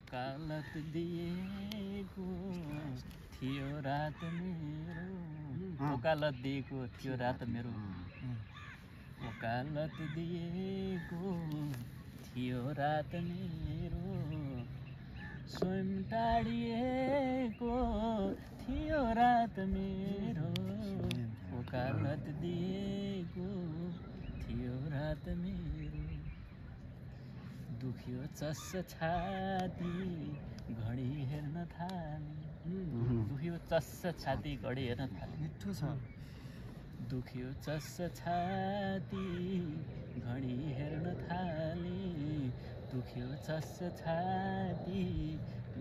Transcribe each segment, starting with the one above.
वकालत दिएको थियो रात मेरो वकालत दिएको थियो रात मेरो वकालत दिएको थियो रात मेरो स्वयं टाढिएको थियो रात मेरो वकालत दिएको थियो रात मेरो दुख्यो चस्स छाती घडी हेर्न थाले दुख्यो चस्स छाती घडी हेर्न थाले मिठो छ दुख्यो चस्स छाती घडी हेर्न थाले दुख्यो चस्स छाती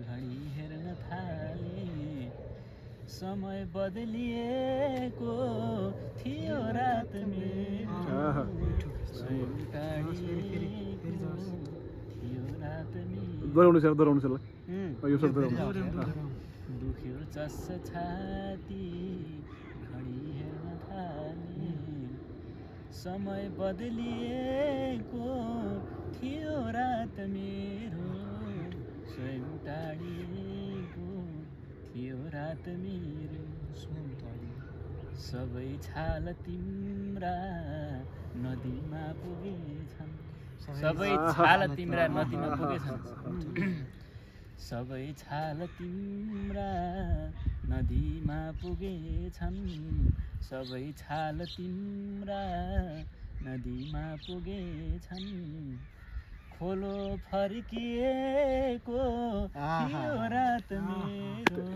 घडी हेर्न थाले समय बदलिएको थियो रात मेरो स्वयं टाढिएको थियो रात मेरो दोहोऱ्याउनु छ ल यो शब्द दुख्यो चस्स छाती घडी हेर्न थाले समय बदलिएको थियो रात मेरो स्वयं टाढिएको थियो रात मेरो सबै छाल तिम्रा नदीमा पुगेछन् सबै छाल तिम्रा नदीमा पुगेछन् सबै छाल तिम्रा नदीमा पुगेछन् सबै छाल तिम्रा नदीमा पुगेछन् खोलो फर्किएको थियो रात मेरो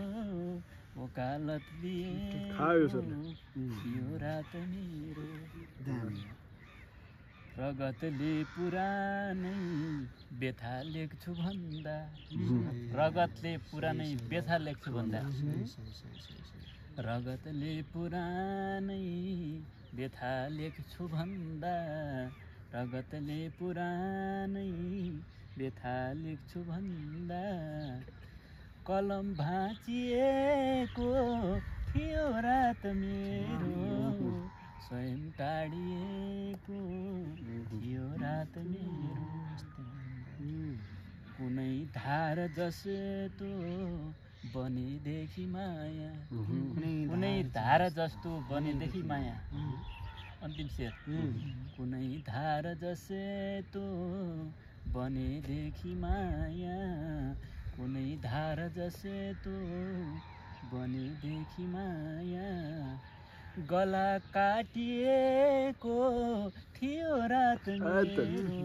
वकालत दिएको थियो रात मेरो रगतले पुरानै व्यथा लेख्छु भन्दा रगतले पुरानै व्यथा लेख्छु भन्दा रगतले पुरानै व्यथा लेख्छु भन्दा रगतले पुरानै व्यथा लेख्छु भन्दा कलम भाँचिएको थियो रात मेरो स्वयं टाढिएको थियो रात मेरो कुनै धार जस्तो बनेदेखि माया कुनै धार जस्तो बनेदेखि माया अन्तिम शेर कुनै धार जस्तो बनेदेखि माया कुनै धार जस्तो बनेदेखि माया गला काटिएको थियो रात मेरो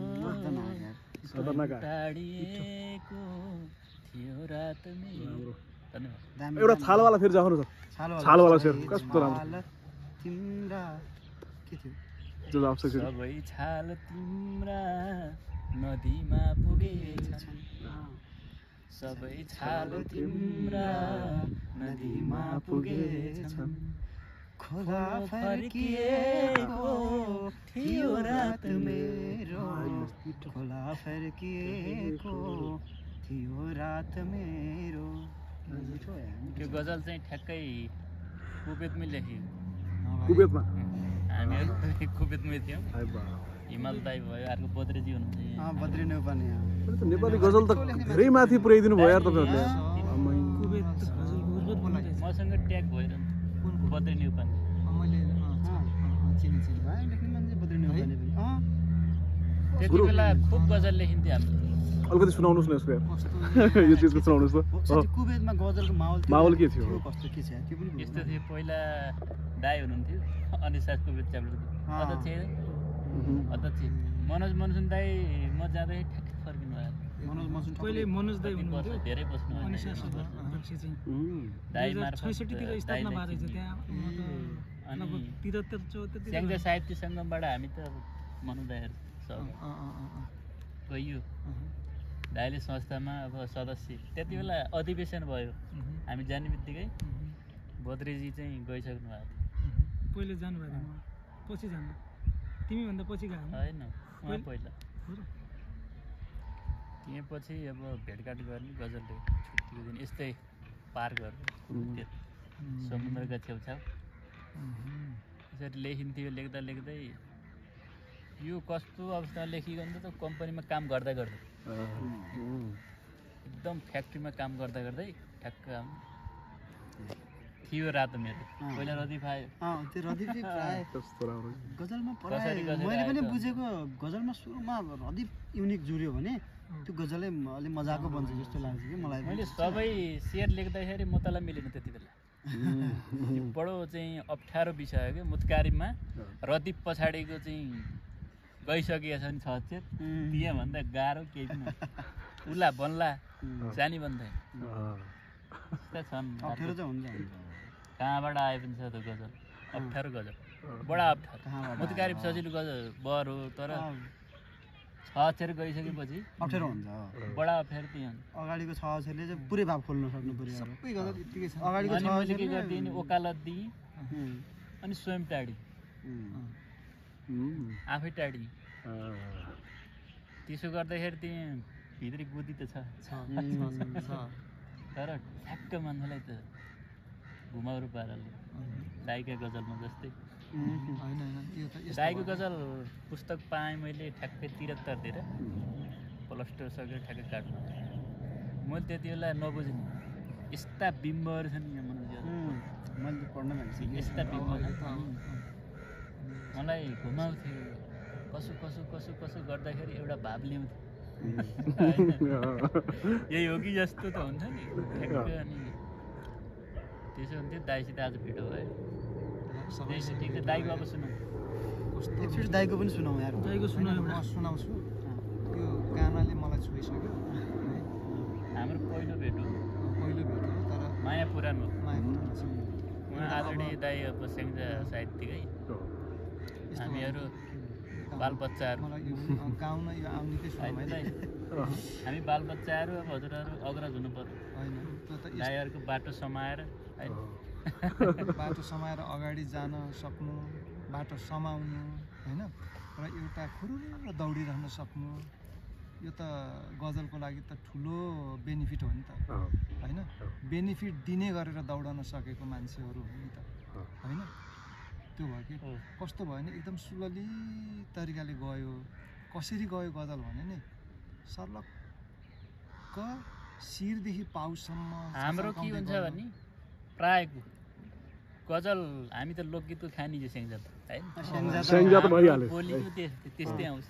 टाढिएको थियो रात मेरो एउटा छालवाला फेरि जाउँ न छालवाला शेर कस्तो राम्रो तिम्रा के थियो जवाब सक्छ सबै छाल तिम्रा नदीमा पुगेछन् सबै छाल तिम्रा नदीमा पुगेछन् खोला फर्किएको थियो रात मेरो खोला फर्किएको थियो रात मेरो त्यो गजल चाहिँ ठ्याक्कै कुवेतमै लेखियो कुवेतमा हामीहरू कुवेतमै थियौँ हिमाल दाई भयो अर्को बद्रेजी हुनुहुन्छ बद्री नेपाली नेपाली गजल त धेरै माथि पुर्याइदिनु भयो यार तपाईँहरूले मसँग ट्याग भएर बद्री नेपाली त्यति बेला खुब गजल लेखिन्थ्यो हामीले अलिकति सुनाउनुहोस् न यसको यार यो चिजको सुनाउनुहोस् त कुवेतमा गजलको माहौल के थियो कस्तो के छ त्यो पनि यस्तो थियो पहिला दाई हुनुहुन्थ्यो अनिसाज कुवेत च्याप्टरको अध्यक्ष मनोज मनसुन दाई म जाँदै ठ्याक्कै फर्किनु भयो मनोज मनसुन पहिले मनोज दाई हुनुहुन्थ्यो धेरै बस्नु दाई मार्फत 66 तिर स्थापना भएको छ त्यहाँ अनि 73 74 स्याङ्जा साहित्य सङ्गमबाट हामी त मनोज दाईहरू सब गइयो दाइले संस्थामा अब सदस्य त्यति बेला अधिवेशन भयो हामी जाने बित्तिकै बद्रेजी चाहिँ गइसक्नु भएको थियो पहिले जानुभएको थियो पछि जानु तिमीभन्दा पछि गयो होइन उहाँ पहिला त्यहीपछि अब भेटघाट गर्ने गजलले छुट्टीको दिन यस्तै पार गर्ने समुद्रका छेउछाउ यसरी लेखिन्थ्यो लेख्दा लेख्दै यो कस्तो अवस्थामा लेखिकन त कम्पनीमा काम गर्दा गर्दै एकदम फ्याक्ट्रीमा काम गर्दा गर्दै ठ्याक्क थियो रातो मेरो पहिला रदिफ आयो त्यो रदिफ चाहिँ प्राय कस्तो राम्रो गजलमा कसरी मैले पनि आयो त? बुझेको गजलमा सुरुमा रदिफ युनिक जुर्यो भने त्यो गजलै अलि मजाको बन्छ जस्तो लाग्छ कि मलाई मैले सबै शेर लेख्दाखेरि म तँलाई मिलेन त्यति बेला यो बडो चाहिँ अप्ठ्यारो विषय हो क्या मुतकारिममा रदिफ पछाडिको चाहिँ गइसकेको छ नि 6 अक्षर दिए भन्दा गाह्रो केही पनि उला बन्ला जानी भन्दै त्यस्ता छन् अप्ठ्यारो चाहिँ हुन्छ कहाँबाट आए पनि छ त्यो गजल अप्ठ्यारो गजल बडा अप्ठ्यारो मुतकारिम सजिलो गजल बर हो तर 6 अक्षर गइसकेपछि अप्ठ्यारो हुन्छ बडा अप्ठ्यारो त्यही हुन्छ अगाडिको 6 अक्षरले चाहिँ पुरै भाव खोल्न सक्नु पर्यो सबै गजल यतिकै छ अगाडिको अनि 6 मैले के अक्षरले गरिदिएँ नि ओकालत दिएँ अनि स्वयं टाढी आफै टाढी त्यसो गर्दाखेरि त्यहाँ भित्री बुद्धि त छ तर ठ्याक्क मान्छेलाई त घुमाउरो पाराले दाइका गजलमा जस्तै दाइको गजल पुस्तक पाएँ मैले ठ्याक्कै 73 प्लस्टर सकेर ठ्याक्कै काट्नु मैले त्यति बेला नबुझ्ने यस्ता बिम्बहरू छन् यहाँ मैले पढ्न भन्छ यस्ता बिम्ब मलाई घुमाउँथ्यो कसो गर्दाखेरि एउटा भाव ल्याउँथ्यो यही हो कि जस्तो त हुन्छ नि ठ्याक्क अनि त्यसो हुन्थ्यो दाइसित आज भेट भयो ठिक छ दाइको अब सुनौँ एकचोटि दाइको पनि सुनाउँ यार दाइको सुनाउँ म सुनाउँछु त्यो गानाले मलाई छोइसक्यो हाम्रो पहिलो भेट हो पहिलो भेट हो तर माया पुरानो माया पुरानो छ उहाँ आदरणीय दाइ अब स्याङ्जा साहित्यिकै हामीहरू बालबच्चाहरू मलाई यो गाउन यो आउनेकै सुरु होइन दाइ हामी बालबच्चाहरू अब हजुरहरू अग्रज हुनु पर्यो होइन त्यो त दाइहरूको बाटो समाएर होइन बाटो समाएर अगाडि जान सक्नु बाटो समाउनु होइन र एउटा खुरुर दौडिरहन सक्नु यो त गजलको लागि त ठुलो बेनिफिट हो नि त होइन बेनिफिट दिने गरेर दौडन सकेको मान्छेहरू हो नि त होइन त्यो भयो कि कस्तो भयो भने एकदम सुलली तरिकाले गयो कसरी गयो गजल भने नि सर्लक्क शिरदेखि पाउसम्म हाम्रो के हुन्छ भने प्रायको गजल हामी त लोकगीतको खानी जो स्याङ्जा त होइन स्याङ्जा त भइहाल्यो बोलीको त्यस्तै आउँछ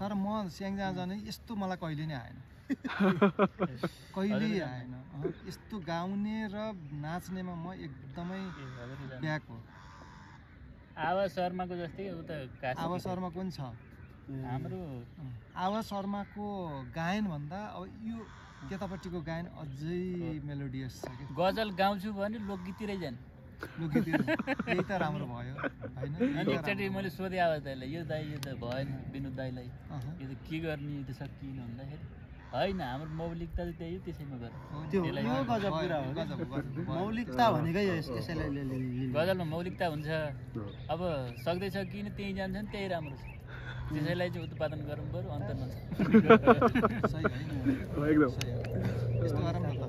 तर म स्याङ्जा जाने यस्तो मलाई कहिले नै आएन कहिले आएन यस्तो गाउने र नाच्नेमा म एकदमै ब्याक हो आवाज शर्माको जस्तै उता आवाज शर्माको पनि छ हाम्रो आवाज शर्माको गायन भन्दा अब यो त्यतापट्टिको गायन अझै मेलोडियस छ कि गजल गाउँछु भने लोकगीततिरै जाने लोकगीत यही त राम्रो भयो होइन अनि एकचोटि मैले सोधेँ आवाज दाइलाई यो दाइ यो त भएन विनोद दाइलाई यो त के गर्ने यो त सकिएन भन्दाखेरि होइन हाम्रो मौलिकता चाहिँ त्यही हो त्यसैमा गर त्यो यो गजब कुरा हो मौलिकता भनेकै यसैलाई गजलमा मौलिकता हुन्छ अब सक्दैछ किन त्यहीँ जान्छ नि त्यही राम्रो छ त्यसैलाई चाहिँ उत्पादन गरौँ बरु अन्त नछ सही होइन एकदम सही हो यस्तो गरौँ न त